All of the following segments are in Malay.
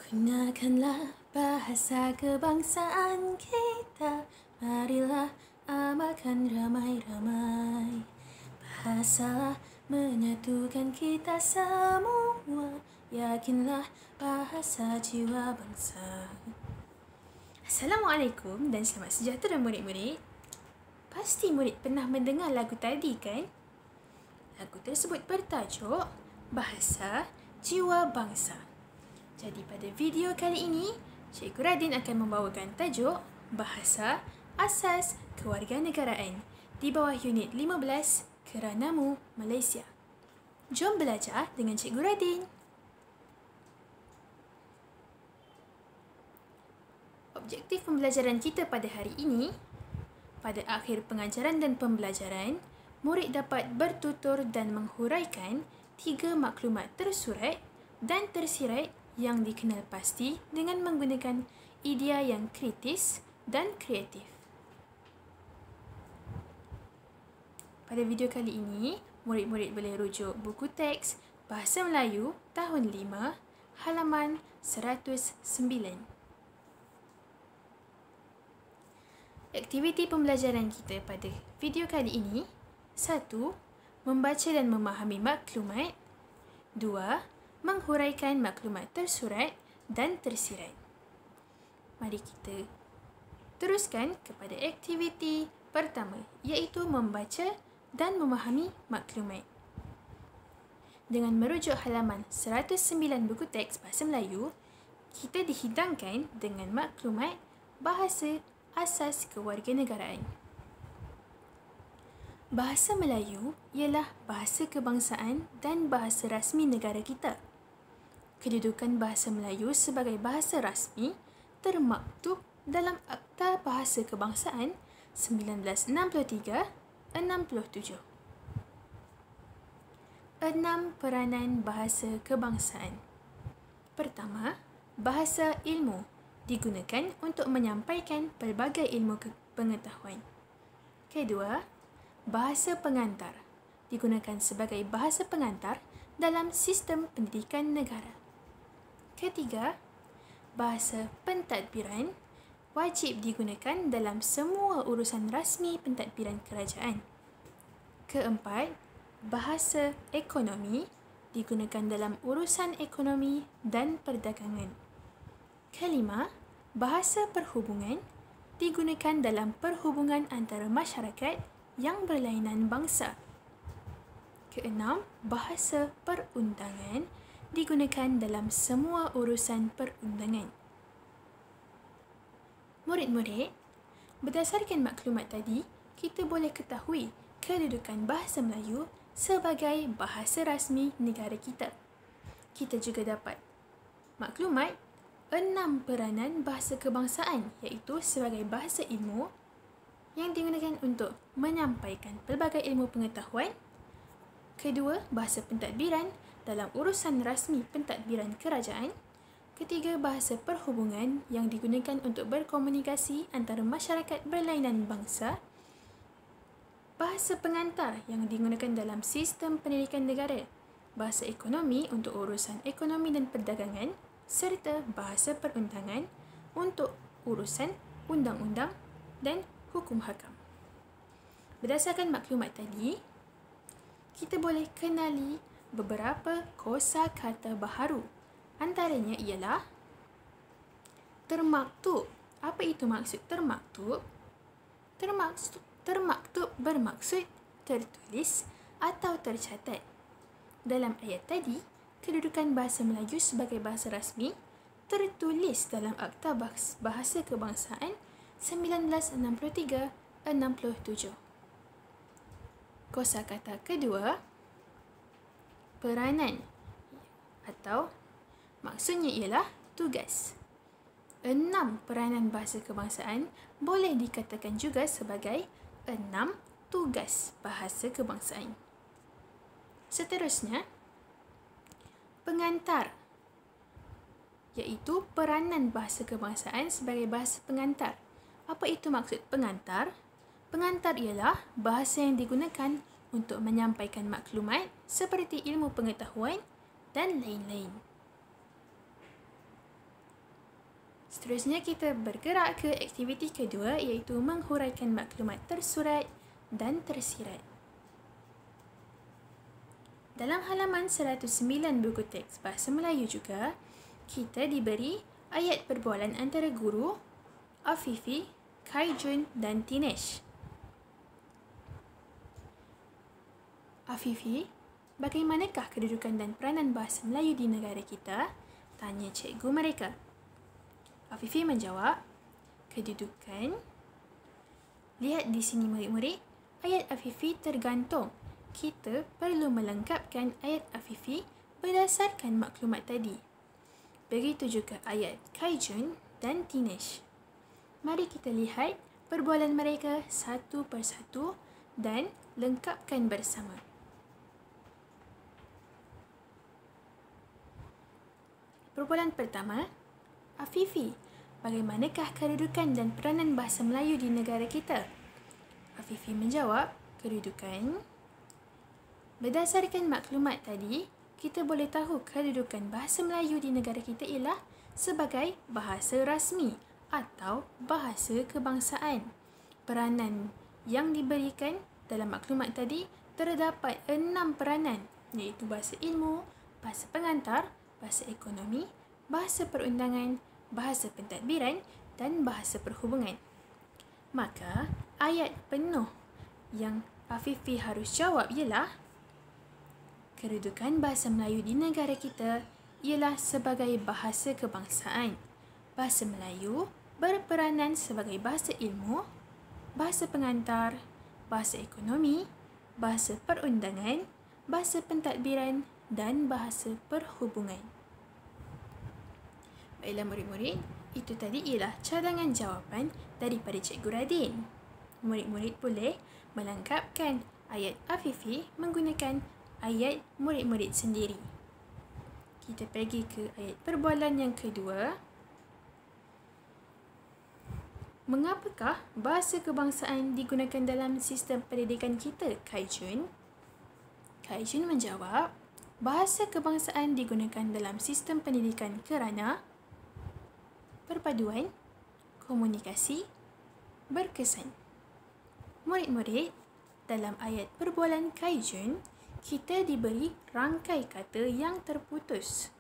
Gunakanlah bahasa kebangsaan kita, marilah amalkan ramai-ramai. Bahasalah menyatukan kita semua, yakinlah bahasa jiwa bangsa. Assalamualaikum dan selamat sejahtera murid-murid. Pasti murid pernah mendengar lagu tadi kan? Lagu tersebut bertajuk Bahasa Jiwa Bangsa. Jadi pada video kali ini, Cikgu Radin akan membawakan tajuk Bahasa Asas Kewarganegaraan di bawah unit 15 Keranamu Malaysia. Jom belajar dengan Cikgu Radin. Objektif pembelajaran kita pada hari ini, pada akhir pengajaran dan pembelajaran, murid dapat bertutur dan menghuraikan 3 maklumat tersurat dan tersirat yang dikenal pasti dengan menggunakan idea yang kritis dan kreatif. Pada video kali ini, murid-murid boleh rujuk buku teks Bahasa Melayu tahun 5, halaman 109. Aktiviti pembelajaran kita pada video kali ini: 1. Membaca dan memahami maklumat. 2. Menghuraikan maklumat tersurat dan tersirat. Mari kita teruskan kepada aktiviti pertama, iaitu membaca dan memahami maklumat. Dengan merujuk halaman 109 buku teks Bahasa Melayu, kita dihidangkan dengan maklumat bahasa asas kewarganegaraan. Bahasa Melayu ialah bahasa kebangsaan dan bahasa rasmi negara kita. Kedudukan bahasa Melayu sebagai bahasa rasmi termaktub dalam Akta Bahasa Kebangsaan 1963-67. 6 peranan bahasa kebangsaan. Pertama, bahasa ilmu digunakan untuk menyampaikan pelbagai ilmu pengetahuan. Kedua, bahasa pengantar digunakan sebagai bahasa pengantar dalam sistem pendidikan negara. Ketiga, bahasa pentadbiran wajib digunakan dalam semua urusan rasmi pentadbiran kerajaan. Keempat, bahasa ekonomi digunakan dalam urusan ekonomi dan perdagangan. Kelima, bahasa perhubungan digunakan dalam perhubungan antara masyarakat yang berlainan bangsa. Keenam, bahasa perundangan digunakan dalam semua urusan perundangan. Murid-murid, berdasarkan maklumat tadi, kita boleh ketahui kedudukan bahasa Melayu sebagai bahasa rasmi negara kita. Kita juga dapat maklumat 6 peranan bahasa kebangsaan, iaitu sebagai bahasa ilmu yang digunakan untuk menyampaikan pelbagai ilmu pengetahuan. Kedua, bahasa pentadbiran dalam urusan rasmi pentadbiran kerajaan. Ketiga, bahasa perhubungan yang digunakan untuk berkomunikasi antara masyarakat berlainan bangsa. Bahasa pengantar yang digunakan dalam sistem pendidikan negara. Bahasa ekonomi untuk urusan ekonomi dan perdagangan, serta bahasa perundangan untuk urusan undang-undang dan hukum hakam. Berdasarkan maklumat tadi, kita boleh kenali beberapa kosakata baharu. Antaranya ialah termaktub. Apa itu maksud termaktub? Termaktub bermaksud tertulis atau tercatat. Dalam ayat tadi, kedudukan bahasa Melayu sebagai bahasa rasmi tertulis dalam Akta Bahasa Kebangsaan 1963-67. Kosakata kedua, peranan, atau maksudnya ialah tugas. 6 peranan bahasa kebangsaan boleh dikatakan juga sebagai 6 tugas bahasa kebangsaan. Seterusnya, pengantar, iaitu peranan bahasa kebangsaan sebagai bahasa pengantar. Apa itu maksud pengantar? Pengantar ialah bahasa yang digunakan untuk menyampaikan maklumat seperti ilmu pengetahuan dan lain-lain. Seterusnya kita bergerak ke aktiviti kedua iaitu menghuraikan maklumat tersurat dan tersirat. Dalam halaman 109 buku teks Bahasa Melayu juga, kita diberi ayat perbualan antara guru, Afifi, Kaijun dan Tinesh. Afifi, bagaimanakah kedudukan dan peranan bahasa Melayu di negara kita? Tanya cikgu mereka. Afifi menjawab, kedudukan. Lihat di sini murid-murid, ayat Afifi tergantung. Kita perlu melengkapkan ayat Afifi berdasarkan maklumat tadi. Begitu juga ayat Kaijun dan Tinesh. Mari kita lihat perbualan mereka satu persatu dan lengkapkan bersama. Perbualan pertama, Afifi, bagaimanakah kedudukan dan peranan bahasa Melayu di negara kita? Afifi menjawab, kedudukan. Berdasarkan maklumat tadi, kita boleh tahu kedudukan bahasa Melayu di negara kita ialah sebagai bahasa rasmi atau bahasa kebangsaan. Peranan yang diberikan dalam maklumat tadi terdapat 6 peranan, iaitu bahasa ilmu, bahasa pengantar, bahasa ekonomi, bahasa perundangan, bahasa pentadbiran dan bahasa perhubungan. Maka, ayat penuh yang Afifi harus jawab ialah kedudukan bahasa Melayu di negara kita ialah sebagai bahasa kebangsaan. Bahasa Melayu berperanan sebagai bahasa ilmu, bahasa pengantar, bahasa ekonomi, bahasa perundangan, bahasa pentadbiran dan bahasa perhubungan. Baiklah murid-murid, itu tadi ialah cadangan jawapan daripada Cikgu Radin. Murid-murid boleh melengkapkan ayat Afifi menggunakan ayat murid-murid sendiri. Kita pergi ke ayat perbualan yang kedua. Mengapakah bahasa kebangsaan digunakan dalam sistem pendidikan kita, Kaijun? Kaijun menjawab, bahasa kebangsaan digunakan dalam sistem pendidikan kerana perpaduan, komunikasi, berkesan. Murid-murid, dalam ayat perbualan Kaijun, kita diberi rangkai kata yang terputus.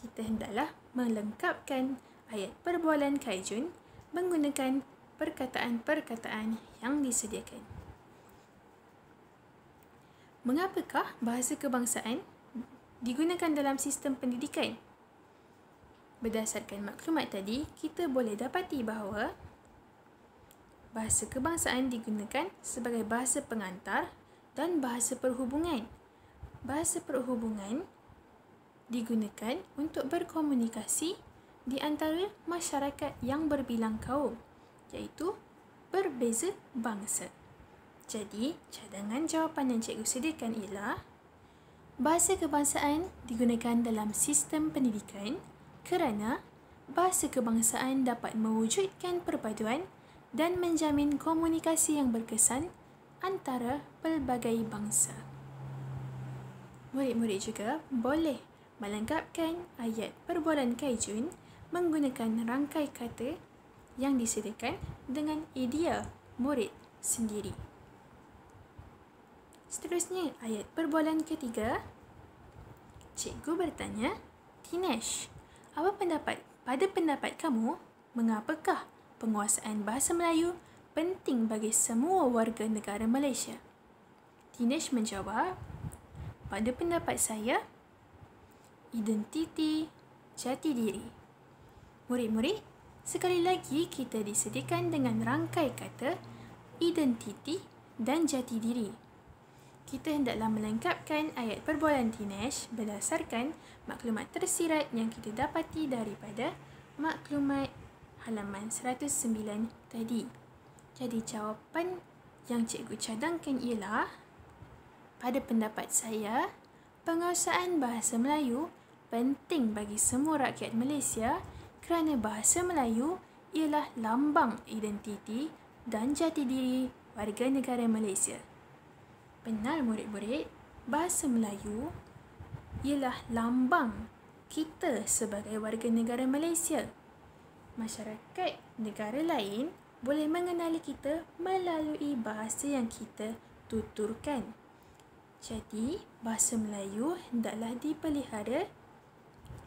Kita hendaklah melengkapkan ayat perbualan Kaijun menggunakan perkataan-perkataan yang disediakan. Mengapakah bahasa kebangsaan digunakan dalam sistem pendidikan? Berdasarkan maklumat tadi, kita boleh dapati bahawa bahasa kebangsaan digunakan sebagai bahasa pengantar dan bahasa perhubungan. Bahasa perhubungan digunakan untuk berkomunikasi di antara masyarakat yang berbilang kaum, iaitu berbeza bangsa. Jadi, cadangan jawapan yang cikgu sediakan ialah bahasa kebangsaan digunakan dalam sistem pendidikan kerana bahasa kebangsaan dapat mewujudkan perpaduan dan menjamin komunikasi yang berkesan antara pelbagai bangsa. Murid-murid juga boleh melengkapkan ayat perbualan Kaijun menggunakan rangkai kata yang disediakan dengan idea murid sendiri. Seterusnya, ayat perbualan ketiga. Cikgu bertanya, Tinesh, pada pendapat kamu, mengapakah penguasaan bahasa Melayu penting bagi semua warga negara Malaysia? Tinesh menjawab, pada pendapat saya, identiti, jati diri. Murid-murid, sekali lagi kita disediakan dengan rangkai kata identiti dan jati diri. Kita hendaklah melengkapkan ayat perbualan Tinesh berdasarkan maklumat tersirat yang kita dapati daripada maklumat halaman 109 tadi. Jadi jawapan yang cikgu cadangkan ialah, pada pendapat saya, penguasaan bahasa Melayu penting bagi semua rakyat Malaysia kerana bahasa Melayu ialah lambang identiti dan jati diri warga negara Malaysia. Benar murid-murid, bahasa Melayu ialah lambang kita sebagai warga negara Malaysia. masyarakat negara lain boleh mengenali kita melalui bahasa yang kita tuturkan. Jadi, bahasa Melayu hendaklah dipelihara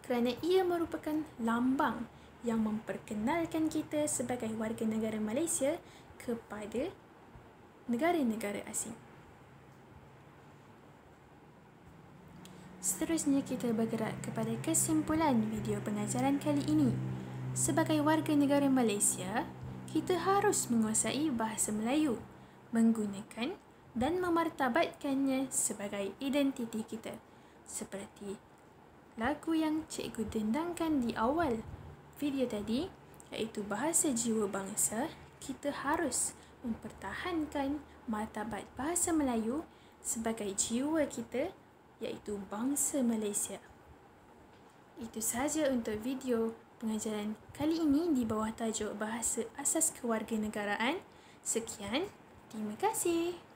kerana ia merupakan lambang yang memperkenalkan kita sebagai warga negara Malaysia kepada negara-negara asing. Seterusnya kita bergerak kepada kesimpulan video pengajaran kali ini. Sebagai warga negara Malaysia, kita harus menguasai bahasa Melayu, menggunakan dan memartabatkannya sebagai identiti kita. Seperti lagu yang cikgu dendangkan di awal video tadi, iaitu bahasa jiwa bangsa, kita harus mempertahankan martabat bahasa Melayu sebagai jiwa kita, iaitu bangsa Malaysia. Itu sahaja untuk video pengajaran kali ini di bawah tajuk Bahasa Asas Kewarganegaraan. Sekian, terima kasih.